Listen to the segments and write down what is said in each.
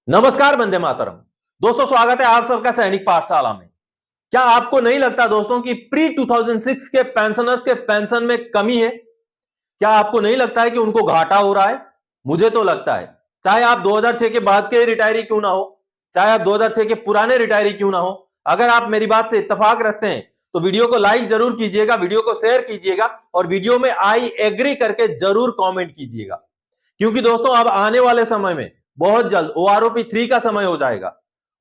नमस्कार, वंदे मातरम। दोस्तों, स्वागत है आप सबका सैनिक पाठशाला में। क्या आपको नहीं लगता दोस्तों कि प्री 2006 के पेंशनर्स के पेंशन में कमी है? क्या आपको नहीं लगता है कि उनको घाटा हो रहा है? मुझे तो लगता है। चाहे आप 2006 के बाद के रिटायरी क्यों ना हो, चाहे आप 2006 के पुराने रिटायरी क्यों ना हो, अगर आप मेरी बात से इत्तेफाक रखते हैं तो वीडियो को लाइक जरूर कीजिएगा, वीडियो को शेयर कीजिएगा और वीडियो में आई एग्री करके जरूर कॉमेंट कीजिएगा। क्योंकि दोस्तों अब आने वाले समय में बहुत जल्द ओआरओपी 3 का समय हो जाएगा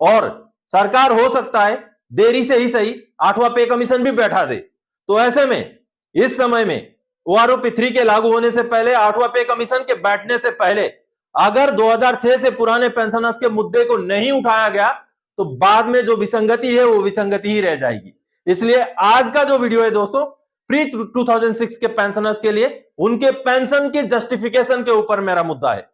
और सरकार हो सकता है देरी से ही सही 8वां पे कमीशन भी बैठा दे। तो ऐसे में इस समय में ओआरओपी 3 के लागू होने से पहले, 8वां पे कमीशन के बैठने से पहले अगर 2006 से पुराने पेंशनर्स के मुद्दे को नहीं उठाया गया तो बाद में जो विसंगति है वो विसंगति ही रह जाएगी। इसलिए आज का जो वीडियो है दोस्तों, प्री 2006 के पेंशनर्स के लिए उनके पेंशन के जस्टिफिकेशन के ऊपर मेरा मुद्दा है।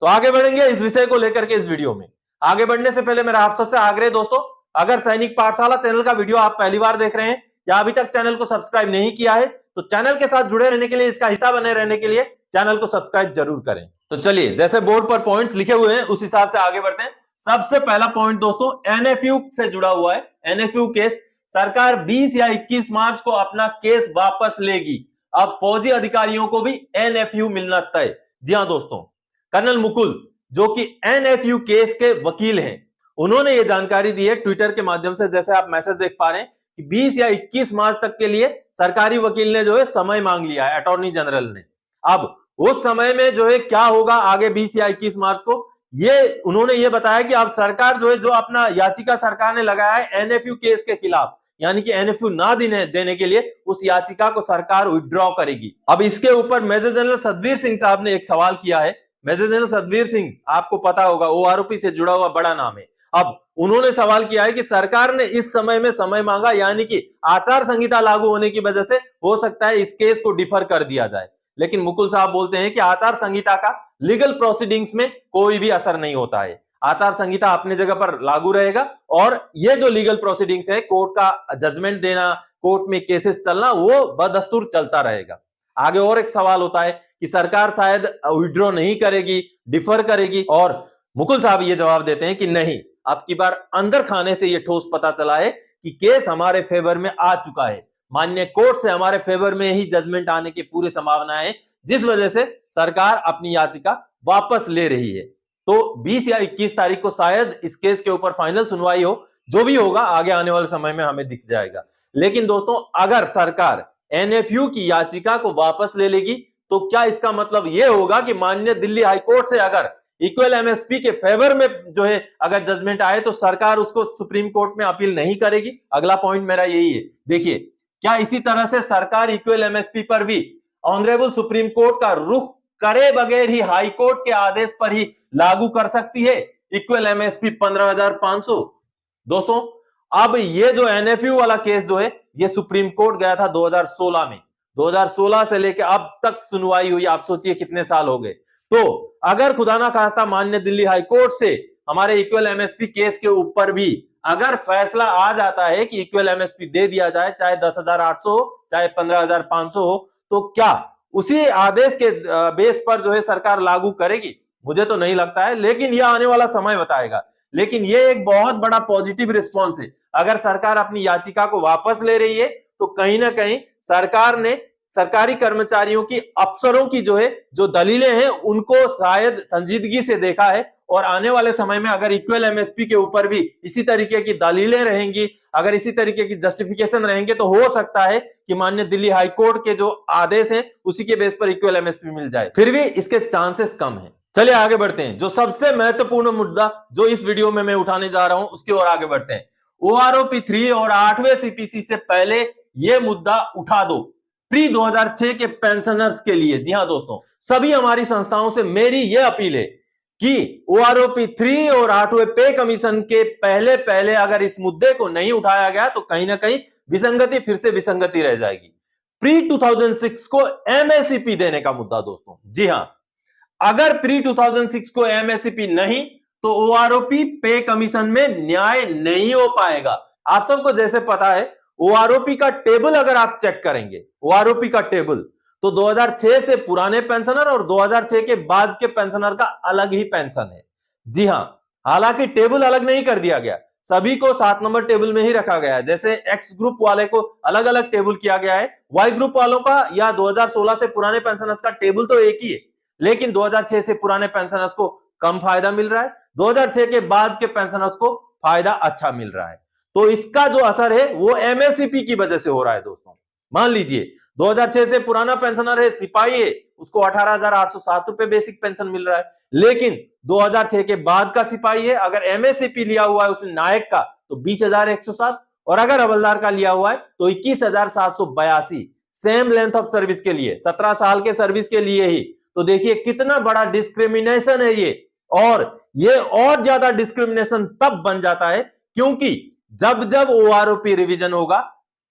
तो आगे बढ़ेंगे इस विषय को लेकर के इस वीडियो में। आगे बढ़ने से पहले मेरा आप सबसे आग्रह दोस्तों, अगर सैनिक पाठशाला चैनल का वीडियो आप पहली बार देख रहे हैं या अभी तक चैनल को सब्सक्राइब नहीं किया है तो चैनल के साथ जुड़े रहने के लिए, इसका हिस्सा बने रहने के लिए चैनल को सब्सक्राइब जरूर करें। तो चलिए, जैसे बोर्ड पर पॉइंट्स लिखे हुए हैं उस हिसाब से आगे बढ़ते हैं। सबसे पहला पॉइंट दोस्तों एनएफयू से जुड़ा हुआ है। एनएफयू केस, सरकार 20 या 21 मार्च को अपना केस वापस लेगी। अब फौजी अधिकारियों को भी एनएफयू मिलना तय। जी हां दोस्तों, कर्नल मुकुल जो कि एनएफयू केस के वकील हैं, उन्होंने यह जानकारी दी है ट्विटर के माध्यम से। जैसे आप मैसेज देख पा रहे हैं कि 20 या 21 मार्च तक के लिए सरकारी वकील ने जो है समय मांग लिया है, अटॉर्नी जनरल ने। अब उस समय में जो है क्या होगा आगे 20 या 21 मार्च को, ये उन्होंने ये बताया कि अब सरकार जो है, जो अपना याचिका सरकार ने लगाया है एनएफयू केस के खिलाफ, यानी कि एनएफयू ना देने के लिए, उस याचिका को सरकार विड्रॉ करेगी। अब इसके ऊपर मेजर जनरल सतवीर सिंह साहब ने एक सवाल किया है। मेजर जनरल सतवीर सिंह आपको पता होगा ओआरओपी से जुड़ा हुआ बड़ा नाम है। अब उन्होंने सवाल किया है कि सरकार ने इस समय में समय मांगा, यानी कि आचार संहिता लागू होने की वजह से हो सकता है इस केस को डिफर कर दिया जाए। लेकिन मुकुल साहब बोलते हैं कि आचार संहिता का लीगल प्रोसीडिंग्स में कोई भी असर नहीं होता है। आचार संहिता अपनी जगह पर लागू रहेगा और ये जो लीगल प्रोसीडिंग्स है, कोर्ट का जजमेंट देना, कोर्ट में केसेस चलना, वो बदस्तूर चलता रहेगा। आगे और एक सवाल होता है कि सरकार शायद विड्रॉ नहीं करेगी, डिफर करेगी, और मुकुल साहब ये जवाब देते हैं कि नहीं, अब की बार अंदर खाने से ये ठोस पता चला है कि केस हमारे फेवर में आ चुका है। माननीय कोर्ट से हमारे फेवर में ही जजमेंट आने की पूरी संभावना है, जिस वजह से सरकार अपनी याचिका वापस ले रही है। तो 20 या 21 तारीख को शायद इस केस के ऊपर फाइनल सुनवाई हो। जो भी होगा आगे आने वाले समय में हमें दिख जाएगा। लेकिन दोस्तों, अगर सरकार एनएफयू की याचिका को वापस ले लेगी तो क्या इसका मतलब यह होगा कि माननीय दिल्ली हाईकोर्ट से अगर इक्वल एमएसपी के फेवर में जो है अगर जजमेंट आए तो सरकार उसको सुप्रीम कोर्ट में अपील नहीं करेगी? अगला पॉइंट मेरा यही है। देखिए, क्या इसी तरह से सरकार इक्वल एमएसपी पर भी ऑनरेबल सुप्रीम कोर्ट का रुख करे बगैर ही हाई कोर्ट के आदेश पर ही लागू कर सकती है इक्वल एमएसपी 15,500? दोस्तों, अब ये जो एनएफयू वाला केस जो है, ये सुप्रीम कोर्ट गया था 2016 में। 2016 से लेकर अब तक सुनवाई हुई, आप सोचिए कितने साल हो गए। तो अगर खुदा ना खास्ता माननीय दिल्ली हाई कोर्ट से हमारे इक्वल एमएसपी केस के ऊपर भी अगर फैसला आ जाता है कि इक्वल एमएसपी दे दिया जाए, चाहे 10,800 हो चाहे 15,500 हो, तो क्या उसी आदेश के बेस पर जो है सरकार लागू करेगी? मुझे तो नहीं लगता है, लेकिन यह आने वाला समय बताएगा। लेकिन यह एक बहुत बड़ा पॉजिटिव रिस्पॉन्स है। अगर सरकार अपनी याचिका को वापस ले रही है तो कहीं ना कहीं सरकार ने सरकारी कर्मचारियों की, अफसरों की जो है, जो दलीलें हैं, उनको शायद संजीदगी से देखा है। और आने वाले समय में अगर इक्वल एमएसपी के ऊपर भी इसी तरीके की दलीलें रहेंगी, अगर इसी तरीके की जस्टिफिकेशन रहेंगे, तो हो सकता है कि माननीय दिल्ली हाईकोर्ट के जो आदेश हैं उसी के बेस पर इक्वल एमएसपी मिल जाए। फिर भी इसके चांसेस कम है। चलिए आगे बढ़ते हैं। जो सबसे महत्वपूर्ण मुद्दा जो इस वीडियो में मैं उठाने जा रहा हूं उसकी ओर आगे बढ़ते हैं। ओआरओपी 3 और 8वें सीपीसी से पहले यह मुद्दा उठा दो प्री 2006 के पेंशनर्स के लिए। जी हां दोस्तों, सभी हमारी संस्थाओं से मेरी यह अपील है कि ओआरओपी 3 और 8वें पे कमीशन के पहले पहले अगर इस मुद्दे को नहीं उठाया गया तो कहीं ना कहीं विसंगति फिर से विसंगति रह जाएगी। प्री 2006 को एमएससीपी देने का मुद्दा दोस्तों। जी हां, अगर प्री 2006 को एमएससीपी नहीं तो ओआरओपी पे कमीशन में न्याय नहीं हो पाएगा। आप सबको जैसे पता है, ओआरओपी का टेबल अगर आप चेक करेंगे, ओआरओपी का टेबल, तो 2006 से पुराने पेंशनर और 2006 के बाद के पेंशनर का अलग ही पेंशन है। जी हां, हालांकि टेबल अलग नहीं कर दिया गया, सभी को 7 नंबर टेबल में ही रखा गया है। जैसे एक्स ग्रुप वाले को अलग अलग टेबल किया गया है, वाई ग्रुप वालों का या 2016 से पुराने पेंशनर्स का टेबल तो एक ही है, लेकिन 2006 से पुराने पेंशनर्स को कम फायदा मिल रहा है, 2006 के बाद के पेंशनर्स को फायदा अच्छा मिल रहा है। तो इसका जो असर है वो एमएससीपी की वजह से हो रहा है दोस्तों। मान लीजिए 2006 से पुराना पेंशनर है, सिपाही है, उसको 18,807 रुपए बेसिक पेंशन मिल रहा है, लेकिन 2006 के बाद का सिपाही है, अगर एमएससीपी लिया हुआ है उसने नायक का तो 20,107, और अगर हवलदार का लिया हुआ है तो 21,782, सेम लेंथ ऑफ सर्विस के लिए, 17 साल के सर्विस के लिए ही। तो देखिए कितना बड़ा डिस्क्रिमिनेशन है ये, और ये और ज्यादा डिस्क्रिमिनेशन तब बन जाता है क्योंकि जब जब ओआरओपी रिवीजन होगा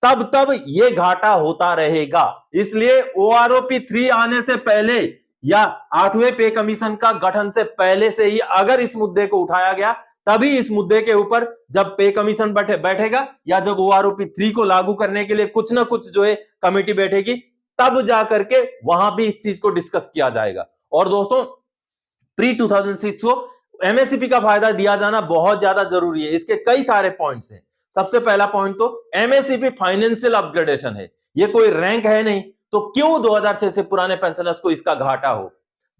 तब तब ये घाटा होता रहेगा। इसलिए ओआरओपी 3 आने से पहले या 8वें पे कमीशन का गठन से पहले से ही अगर इस मुद्दे को उठाया गया, तभी इस मुद्दे के ऊपर जब पे कमीशन बैठेगा या जब ओआरओपी 3 को लागू करने के लिए कुछ ना कुछ जो है कमेटी बैठेगी, तब जाकर के वहां भी इस चीज को डिस्कस किया जाएगा। और दोस्तों प्री 2006 को एमएससीपी का फायदा दिया जाना बहुत ज्यादा जरूरी है। इसके कई सारे पॉइंट्स हैं। सबसे पहला पॉइंट तो एमएससीपी फाइनेंशियल अपग्रेडेशन है, ये कोई रैंक है नहीं, तो क्यों 2006 से पुराने पेंशनर्स को इसका घाटा हो।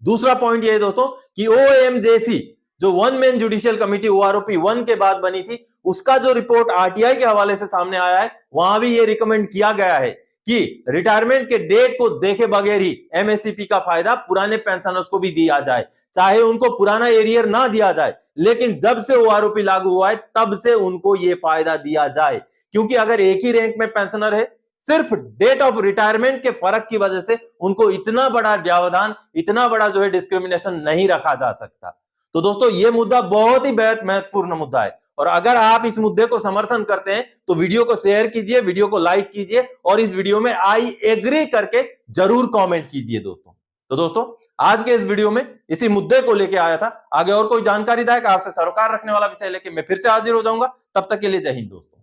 दूसरा पॉइंट ये है दोस्तों कि ओएमजेसी जो one man judicial committee OROP 1 के बाद बनी थी, उसका जो रिपोर्ट आरटीआई के हवाले से सामने आया है, वहां भी ये रिकमेंड किया गया है कि रिटायरमेंट के डेट को देखे बगैर ही एमएससीपी का फायदा पुराने पेंशनर्स को भी दिया जाए, चाहे उनको पुराना एरियर ना दिया जाए, लेकिन जब से ओआरओपी लागू हुआ है तब से उनको यह फायदा दिया जाए। क्योंकि अगर एक ही रैंक में पेंशनर है, सिर्फ डेट ऑफ रिटायरमेंट के फर्क की वजह से उनको इतना बड़ा व्यवधान, इतना बड़ा जो है डिस्क्रिमिनेशन नहीं रखा जा सकता। तो दोस्तों ये मुद्दा बहुत ही बेहद महत्वपूर्ण मुद्दा है, और अगर आप इस मुद्दे को समर्थन करते हैं तो वीडियो को शेयर कीजिए, वीडियो को लाइक कीजिए, और इस वीडियो में आई एग्री करके जरूर कमेंट कीजिए दोस्तों। तो दोस्तों आज के इस वीडियो में इसी मुद्दे को लेके आया था। आगे और कोई जानकारीदायक आपसे सरोकार रखने वाला विषय लेके मैं फिर से हाजिर हो जाऊंगा। तब तक के लिए जय हिंद दोस्तों।